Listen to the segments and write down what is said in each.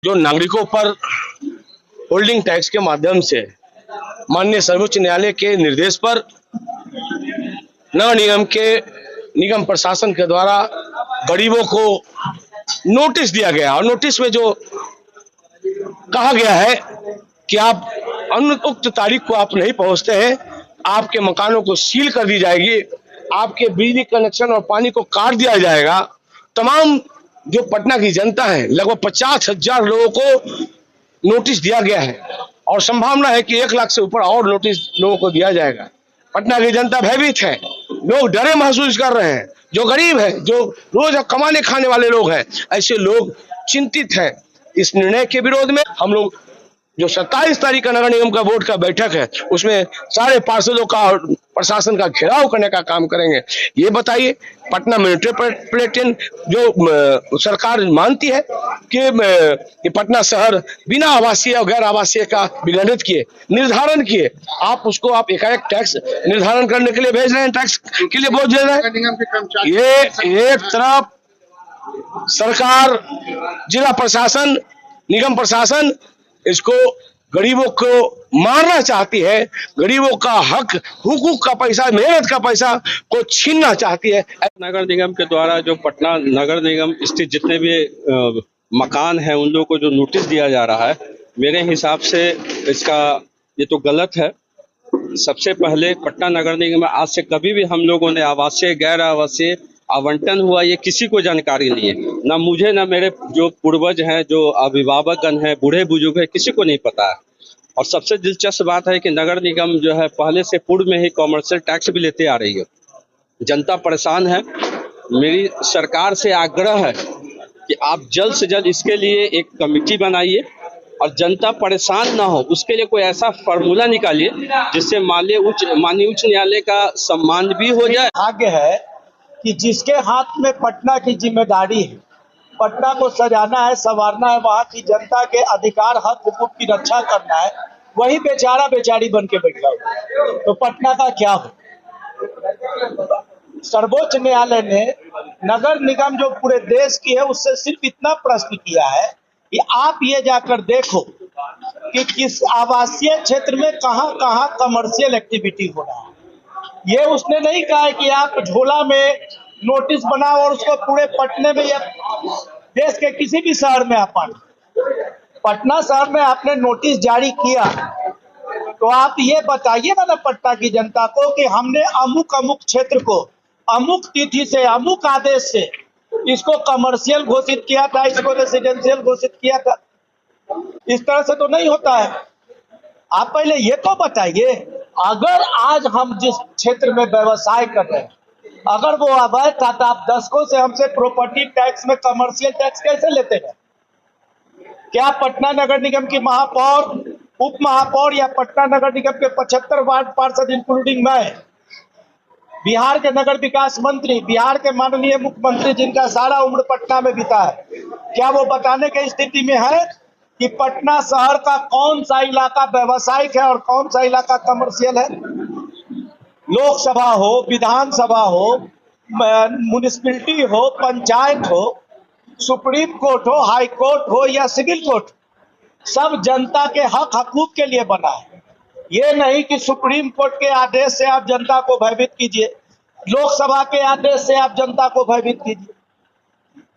जो नागरिकों पर होल्डिंग टैक्स के माध्यम से माननीय सर्वोच्च न्यायालय के निर्देश पर नगर निगम के निगम प्रशासन के द्वारा गरीबों को नोटिस दिया गया और नोटिस में जो कहा गया है कि आप उक्त तारीख को आप नहीं पहुंचते हैं, आपके मकानों को सील कर दी जाएगी, आपके बिजली कनेक्शन और पानी को काट दिया जाएगा। तमाम जो पटना की जनता है, लगभग 50,000 लोगों को नोटिस दिया गया है और संभावना है कि 1 लाख से ऊपर और नोटिस लोगों को दिया जाएगा। पटना की जनता भयभीत है, लोग डरे महसूस कर रहे हैं। जो गरीब है, जो रोज कमाने खाने वाले लोग हैं, ऐसे लोग चिंतित हैं। इस निर्णय के विरोध में हम लोग जो 27 तारीख का नगर निगम का बोर्ड का बैठक है, उसमें सारे पार्षदों का और प्रशासन का घेराव करने का काम करेंगे। ये बताइए, पटना मेट्रोपॉलिटन जो सरकार मानती है कि पटना शहर बिना आवासीय और गैर आवासीय का विगणित किए, निर्धारण किए, आप उसको आप एकाएक टैक्स निर्धारण करने के लिए भेज रहे हैं, टैक्स के लिए बोझ दे रहे हैं। ये एक तरफ सरकार, जिला प्रशासन, निगम प्रशासन इसको गरीबों को मारना चाहती है, गरीबों का हक, हुकूक का पैसा, मेहनत का पैसा को छीनना चाहती है। नगर निगम के द्वारा जो पटना नगर निगम स्थित जितने भी मकान हैं उन लोगों को जो नोटिस दिया जा रहा है, मेरे हिसाब से इसका ये तो गलत है। सबसे पहले पटना नगर निगम में आज से कभी भी हम लोगों ने आवासीय गैर आवासीय आवंटन हुआ ये किसी को जानकारी नहीं है, ना मुझे ना मेरे जो पूर्वज हैं, जो अभिभावकगण हैं, बूढ़े बुजुर्ग हैं, किसी को नहीं पता है। और सबसे दिलचस्प बात है कि नगर निगम जो है पहले से पूर्व में ही कॉमर्शियल टैक्स भी लेते आ रही है। जनता परेशान है। मेरी सरकार से आग्रह है कि आप जल्द से जल्द इसके लिए एक कमेटी बनाइए और जनता परेशान ना हो, उसके लिए कोई ऐसा फार्मूला निकालिए जिससे माननीय उच्च न्यायालय का सम्मान भी हो जाए। भाग्य है कि जिसके हाथ में पटना की जिम्मेदारी है, पटना को सजाना है, संवारना है, वहाँ की जनता के अधिकार हक हुकूक की रक्षा करना है, वही बेचारा बेचारी बन के बैठा है। तो पटना का क्या हो? सर्वोच्च न्यायालय ने नगर निगम जो पूरे देश की है उससे सिर्फ इतना प्रश्न किया है कि आप ये जाकर देखो कि किस आवासीय क्षेत्र में कहाँ कहाँ कमर्शियल एक्टिविटी हो रहा है। ये उसने नहीं कहा है कि आप झोला में नोटिस बनाओ और उसको पूरे पटने में या देश के किसी भी शहर में आप पटना शहर में आपने नोटिस जारी किया तो आप ये बताइए ना पटना की जनता को कि हमने अमुक अमुक क्षेत्र को अमुक तिथि से अमुक आदेश से इसको कमर्शियल घोषित किया था, इसको रेसिडेंशियल घोषित किया था। इस तरह से तो नहीं होता है। आप पहले ये तो बताइए, अगर आज हम जिस क्षेत्र में व्यवसाय कर रहे हैं अगर वो अवैध था तो आप दशकों से हमसे प्रॉपर्टी टैक्स में कमर्शियल टैक्स कैसे लेते हैं? क्या पटना नगर निगम की महापौर, उप महापौर या पटना नगर निगम के 75 वार्ड पार्षद इंक्लूडिंग मैं, बिहार के नगर विकास मंत्री, बिहार के माननीय मुख्यमंत्री जिनका सारा उम्र पटना में बीता है, क्या वो बताने की स्थिति में है कि पटना शहर का कौन सा इलाका व्यावसायिक है और कौन सा इलाका कमर्शियल है? लोकसभा हो, विधानसभा हो, म्युनिसिपैलिटी हो, पंचायत हो, सुप्रीम कोर्ट हो, हाई कोर्ट हो या सिविल कोर्ट, सब जनता के हक हकूक के लिए बना है। ये नहीं कि सुप्रीम कोर्ट के आदेश से आप जनता को भयभीत कीजिए, लोकसभा के आदेश से आप जनता को भयभीत कीजिए।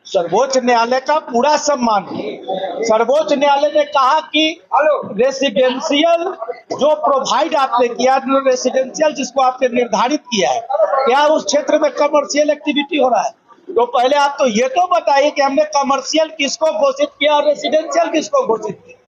सर्वोच्च न्यायालय का पूरा सम्मान है। सर्वोच्च न्यायालय ने कहा कि रेसिडेंशियल जो प्रोवाइड आपने किया, रेसिडेंशियल जिसको आपने निर्धारित किया है, क्या उस क्षेत्र में कमर्शियल एक्टिविटी हो रहा है? तो पहले आप तो ये तो बताइए कि हमने कमर्शियल किसको घोषित किया और रेसिडेंशियल किसको घोषित किया।